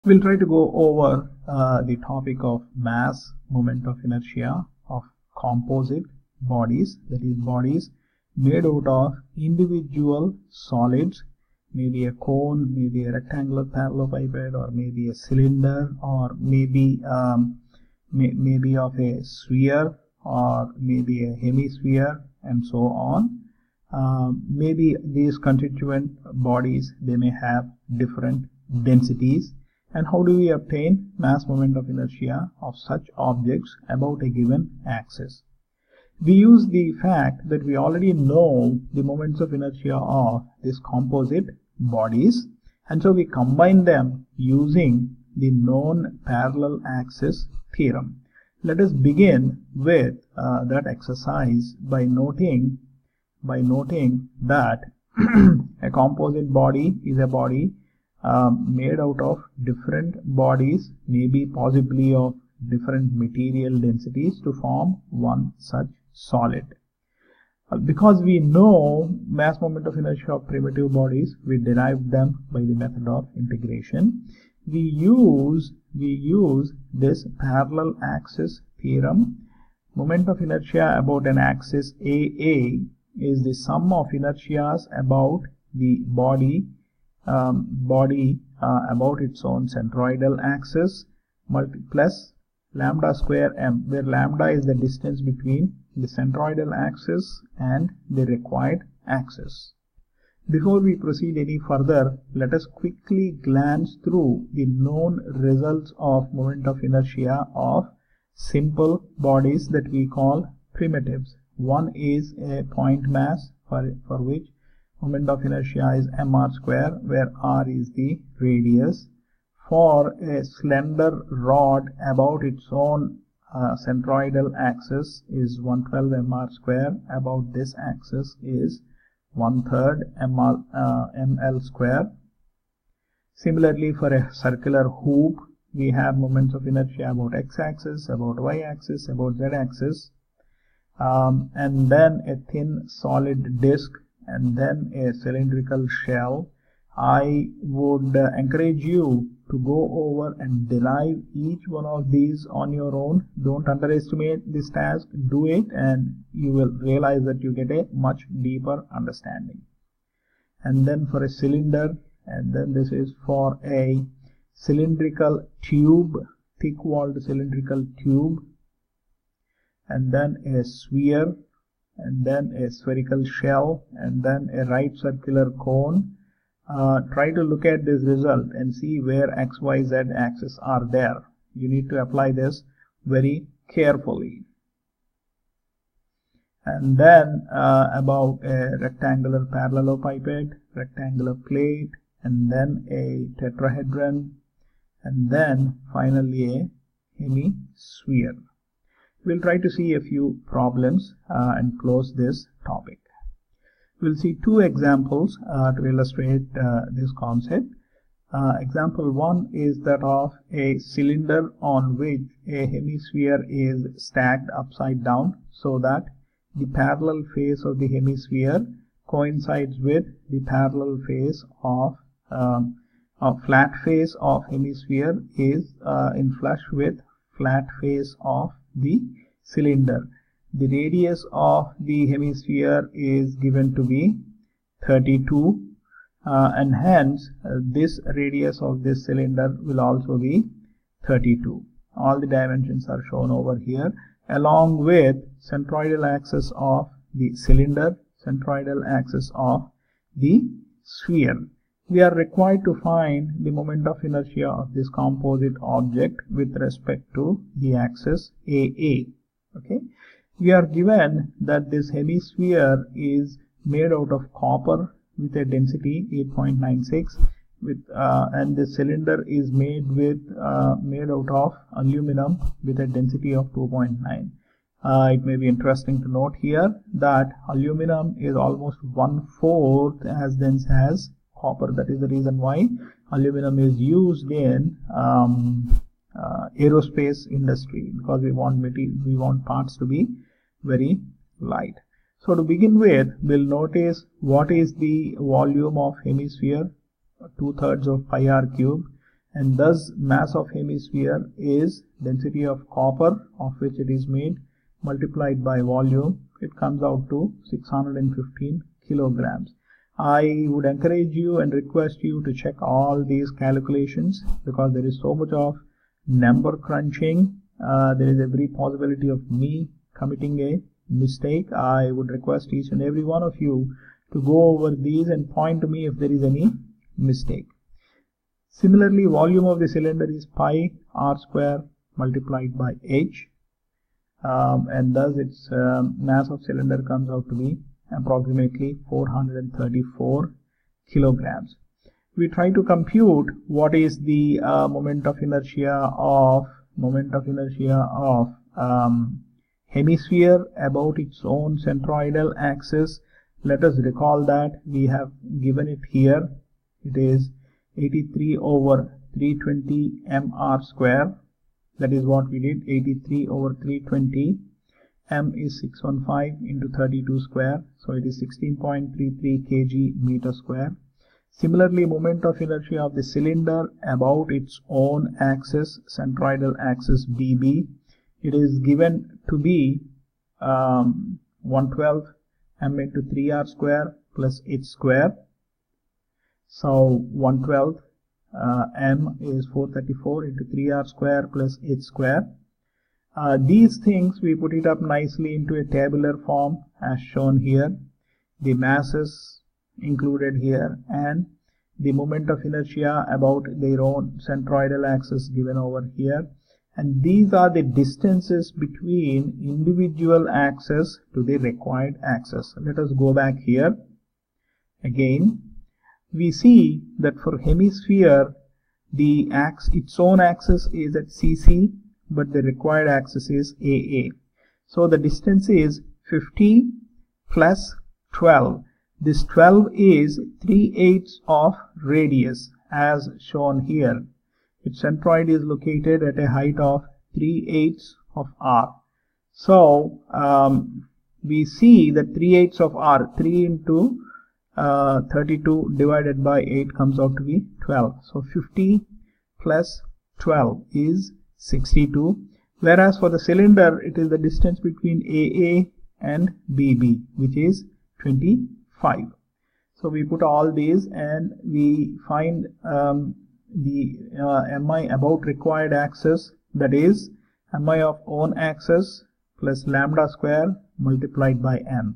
We'll try to go over the topic of mass, moment of inertia of composite bodies, that is bodies made out of individual solids, maybe a cone, maybe a rectangular parallelepiped, or maybe a cylinder, or maybe maybe of a sphere, or maybe a hemisphere, and so on. Maybe these constituent bodies, they may have different densities. And how do we obtain mass moment of inertia of such objects about a given axis? We use the fact that we already know the moments of inertia of these composite bodies, and so we combine them using the known parallel axis theorem. Let us begin with that exercise by noting that a composite body is a body made out of different bodies, maybe possibly of different material densities, to form one such solid. Because we know mass moment of inertia of primitive bodies, we derived them by the method of integration. We use this parallel axis theorem. Moment of inertia about an axis AA is the sum of inertias about the body about its own centroidal axis plus lambda square m, where lambda is the distance between the centroidal axis and the required axis. Before we proceed any further, let us quickly glance through the known results of moment of inertia of simple bodies that we call primitives. One is a point mass for which moment of inertia is mr square, where r is the radius. For a slender rod about its own centroidal axis is 112 mr square, about this axis is 1/3 ml square. Similarly, for a circular hoop, we have moments of inertia about x-axis, about y-axis, about z-axis, and then a thin solid disc, and then a cylindrical shell. I would encourage you to go over and derive each one of these on your own. Don't underestimate this task. Do it and you will realize that you get a much deeper understanding. And then for a cylinder, and then this is for a cylindrical tube, thick-walled cylindrical tube, and then a sphere, and then a spherical shell, and then a right circular cone. Try to look at this result and see where x, y, z axes are there. You need to apply this very carefully. And then about a rectangular parallelepiped, rectangular plate, and then a tetrahedron, and then finally a hemisphere. We'll try to see a few problems and close this topic. We'll see two examples to illustrate this concept. Example 1 is that of a cylinder on which a hemisphere is stacked upside down, so that the parallel face of the hemisphere coincides with the parallel face of flat face of hemisphere is in flush with flat face of the cylinder. The radius of the hemisphere is given to be 32, and hence this radius of this cylinder will also be 32. All the dimensions are shown over here, along with centroidal axis of the cylinder, centroidal axis of the sphere. We are required to find the moment of inertia of this composite object with respect to the axis AA. Okay. We are given that this hemisphere is made out of copper with a density 8.96, and the cylinder is made out of aluminum with a density of 2.9. It may be interesting to note here that aluminum is almost 1/4 as dense as copper. That is the reason why aluminum is used in aerospace industry, because we want parts to be very light. So to begin with, we'll notice what is the volume of hemisphere, 2/3 of pi r cube, and thus mass of hemisphere is density of copper of which it is made multiplied by volume. It comes out to 615 kilograms. I would encourage you and request you to check all these calculations because there is so much of number crunching. There is every possibility of me committing a mistake. I would request each and every one of you to go over these and point to me if there is any mistake. Similarly, volume of the cylinder is pi r square multiplied by h, and thus its mass of cylinder comes out to be approximately 434 kilograms. We try to compute what is the moment of inertia of hemisphere about its own centroidal axis. Let us recall that we have given it here. It is 83 over 320 mr square. That is what we did. 83 over 320. M is 615 into 32 square. So it is 16.33 kg meter square. Similarly, moment of inertia of the cylinder about its own axis, centroidal axis BB, it is given to be 112 m into 3r square plus h square. So 112 m is 434 into 3r square plus h square. These things we put it up nicely into a tabular form as shown here. The masses included here and the moment of inertia about their own centroidal axis given over here, and these are the distances between individual axes to the required axis. Let us go back here again. We see that for hemisphere its own axis is at CC, but the required axis is AA. So the distance is 50 plus 12. This 12 is 3/8 of radius as shown here. Its centroid is located at a height of 3/8 of r. So we see that 3/8 of r, 3 into 32 divided by 8 comes out to be 12. So 50 plus 12 is 62. Whereas for the cylinder, it is the distance between AA and BB, which is 25. So we put all these and we find the mi about required axis, that is mi of own axis plus lambda square multiplied by m.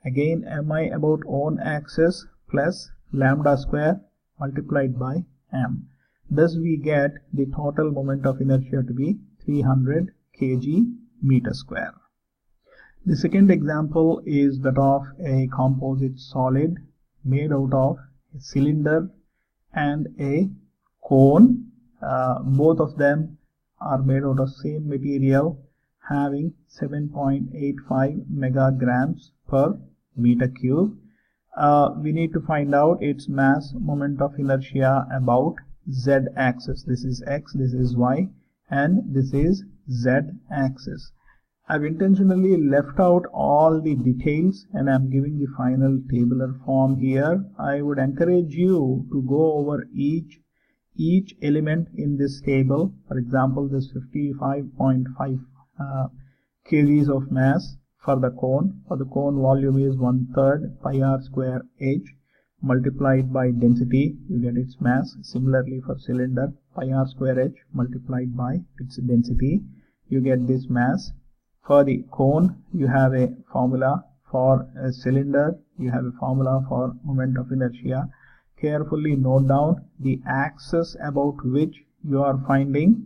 Again mi about own axis plus lambda square multiplied by m. Thus we get the total moment of inertia to be 300 kg meter square. The second example is that of a composite solid made out of a cylinder and a cone. Both of them are made out of same material having 7.85 megagrams per meter cube. We need to find out its mass moment of inertia about z axis. This is x, this is y, and this is z axis. I've intentionally left out all the details and I'm giving the final tabular form here. I would encourage you to go over each element in this table. For example, this 55.5 kgs of mass for the cone. For the cone, volume is 1/3 pi r square h multiplied by density, you get its mass. Similarly for cylinder, pi r square h multiplied by its density, you get this mass. For the cone, you have a formula. For a cylinder, you have a formula for moment of inertia. Carefully note down the axis about which you are finding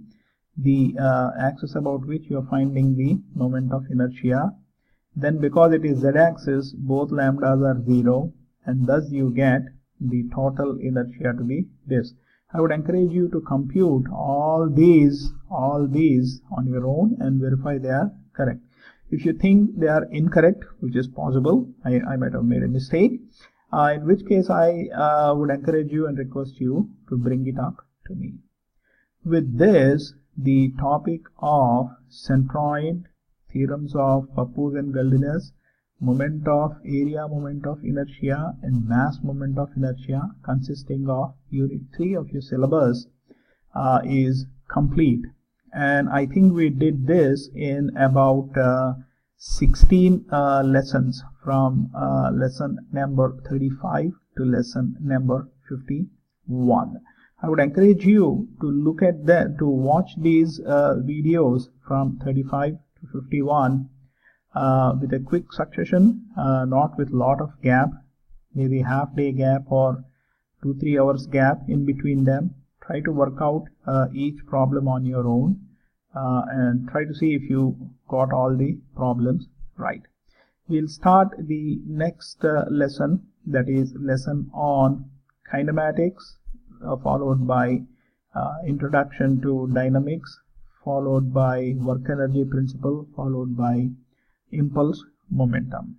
the moment of inertia. Then because it is z-axis, both lambdas are 0, and thus you get the total inertia to be this. I would encourage you to compute all these on your own and verify they are correct. If you think they are incorrect, which is possible, I might have made a mistake, in which case I would encourage you and request you to bring it up to me. With this, the topic of centroid, theorems of Pappus and Guldinus, area moment of inertia and mass moment of inertia consisting of unit 3 of your syllabus is complete. And I think we did this in about 16 lessons, from lesson number 35 to lesson number 51. I would encourage you to look at that, to watch these videos from 35 to 51 with a quick succession, not with lot of gap, maybe half-day gap or 2-3 hours gap in between them. Try to work out each problem on your own and try to see if you got all the problems right. We'll start the next lesson, that is lesson on kinematics, followed by introduction to dynamics, followed by work energy principle, followed by impulse momentum.